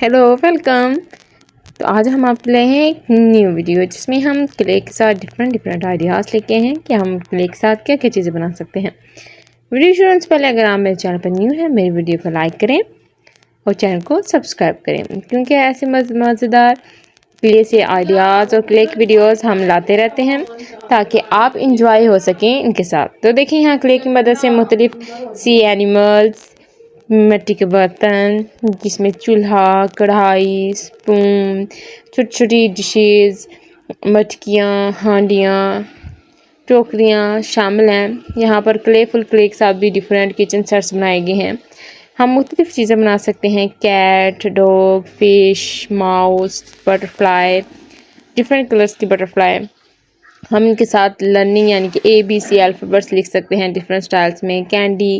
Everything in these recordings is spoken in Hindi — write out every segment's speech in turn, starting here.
Hello welcome. तो आज हम आप लाए हैं एक न्यू वीडियो जिसमें हम क्ले के साथ डिफरेंट आइडियाज़ लेके हैं कि हम क्ले के साथ क्या क्या चीज़ें बना सकते हैं। वीडियो शुरू से पहले अगर आप मेरे चैनल पर न्यू हैं मेरी वीडियो को लाइक करें और चैनल को सब्सक्राइब करें, क्योंकि ऐसे मज़ेदार क्ले से आइडियाज़ और क्ले की वीडियोज़ हम लाते रहते हैं ताकि आप इंजॉय हो सकें इनके साथ। तो देखिए यहाँ क्ले की मदद से मुख्तलिफ सी एनिमल्स, मिट्टी के बर्तन जिसमें चूल्हा, कढ़ाई, स्पून, छोटी छोटी डिशेस, मटकियाँ, हांडियाँ, टोकरियाँ शामिल हैं। यहाँ पर क्लेफुल क्ले के साथ भी डिफरेंट किचन सेट्स बनाए गए हैं। हम मुख्तलिफ चीज़ें बना सकते हैं, cat, dog, fish, mouse, butterfly, different colours की बटरफ्लाई। हम इनके साथ लर्निंग यानी कि ABC अल्फ़ाबेट्स लिख सकते हैं डिफरेंट स्टाइल्स में। कैंडी,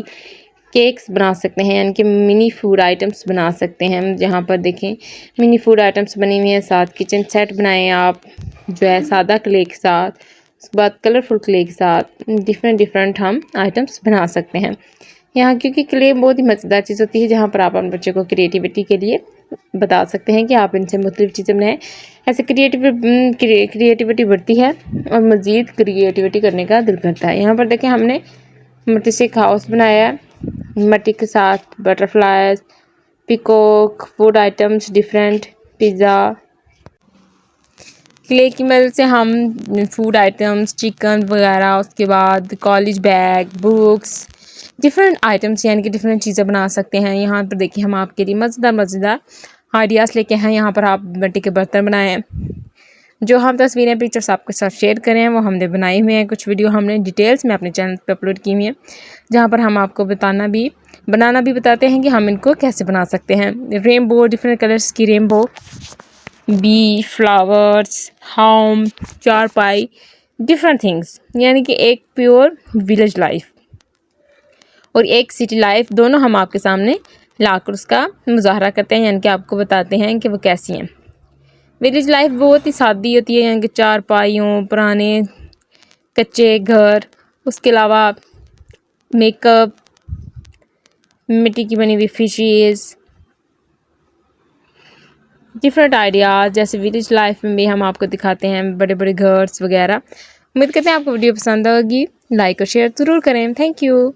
केक्स बना सकते हैं यानी कि मिनी फूड आइटम्स बना सकते हैं। जहाँ पर देखें मिनी फूड आइटम्स बनी हुई हैं। साथ किचन सेट बनाएं आप जो है सादा क्ले के साथ, उसके बाद कलरफुल क्ले के साथ डिफरेंट हम आइटम्स बना सकते हैं यहाँ, क्योंकि क्ले बहुत ही मज़ेदार चीज़ होती है जहाँ पर आप अपने बच्चे को क्रिएटिविटी के लिए बता सकते हैं कि आप इनसे मुख्तलिफ चीज़ें बनाएं। ऐसे क्रिएटिविटी बढ़ती है और मज़ीद क्रिएटिविटी करने का दिल करता है। यहाँ पर देखें हमने मिट्टी से एक हाउस बनाया है, मिट्टी के साथ butterflies, peacock, food items different, pizza. Clay की मदद से हम फूड आइटम्स, चिकन वगैरह, उसके बाद college bag, books, different items यानी कि डिफरेंट चीज़ें बना सकते हैं। यहाँ पर देखिए हम आपके लिए मज़ेदार आइडियाज़ लेके हैं। यहाँ पर आप मिट्टी के बर्तन बनाएं। जो हम तस्वीरें, पिक्चर्स आपके साथ शेयर करें वो हमने बनाई हुई हैं। कुछ वीडियो हमने डिटेल्स में अपने चैनल पर अपलोड की हुई हैं, जहाँ पर हम आपको बनाना भी बताते हैं कि हम इनको कैसे बना सकते हैं। रेनबो, डिफरेंट कलर्स की रेनबो, बी, फ्लावर्स, होम, चारपाई, डिफरेंट थिंग्स, यानी कि एक प्योर विलेज लाइफ और एक सिटी लाइफ, दोनों हम आपके सामने लाकर उसका मुजाहरा करते हैं, यानी कि आपको बताते हैं कि वो कैसी हैं। विलेज लाइफ बहुत ही सादी होती है, यानी कि चारपाइयों, पुराने कच्चे घर, उसके अलावा मेकअप, मिट्टी की बनी हुई फिशेस, डिफरेंट आइडियाज़। जैसे विलेज लाइफ में भी हम आपको दिखाते हैं बड़े बड़े घर्स वगैरह। उम्मीद करते हैं आपको वीडियो पसंद होगी। लाइक और शेयर ज़रूर करें। Thank you.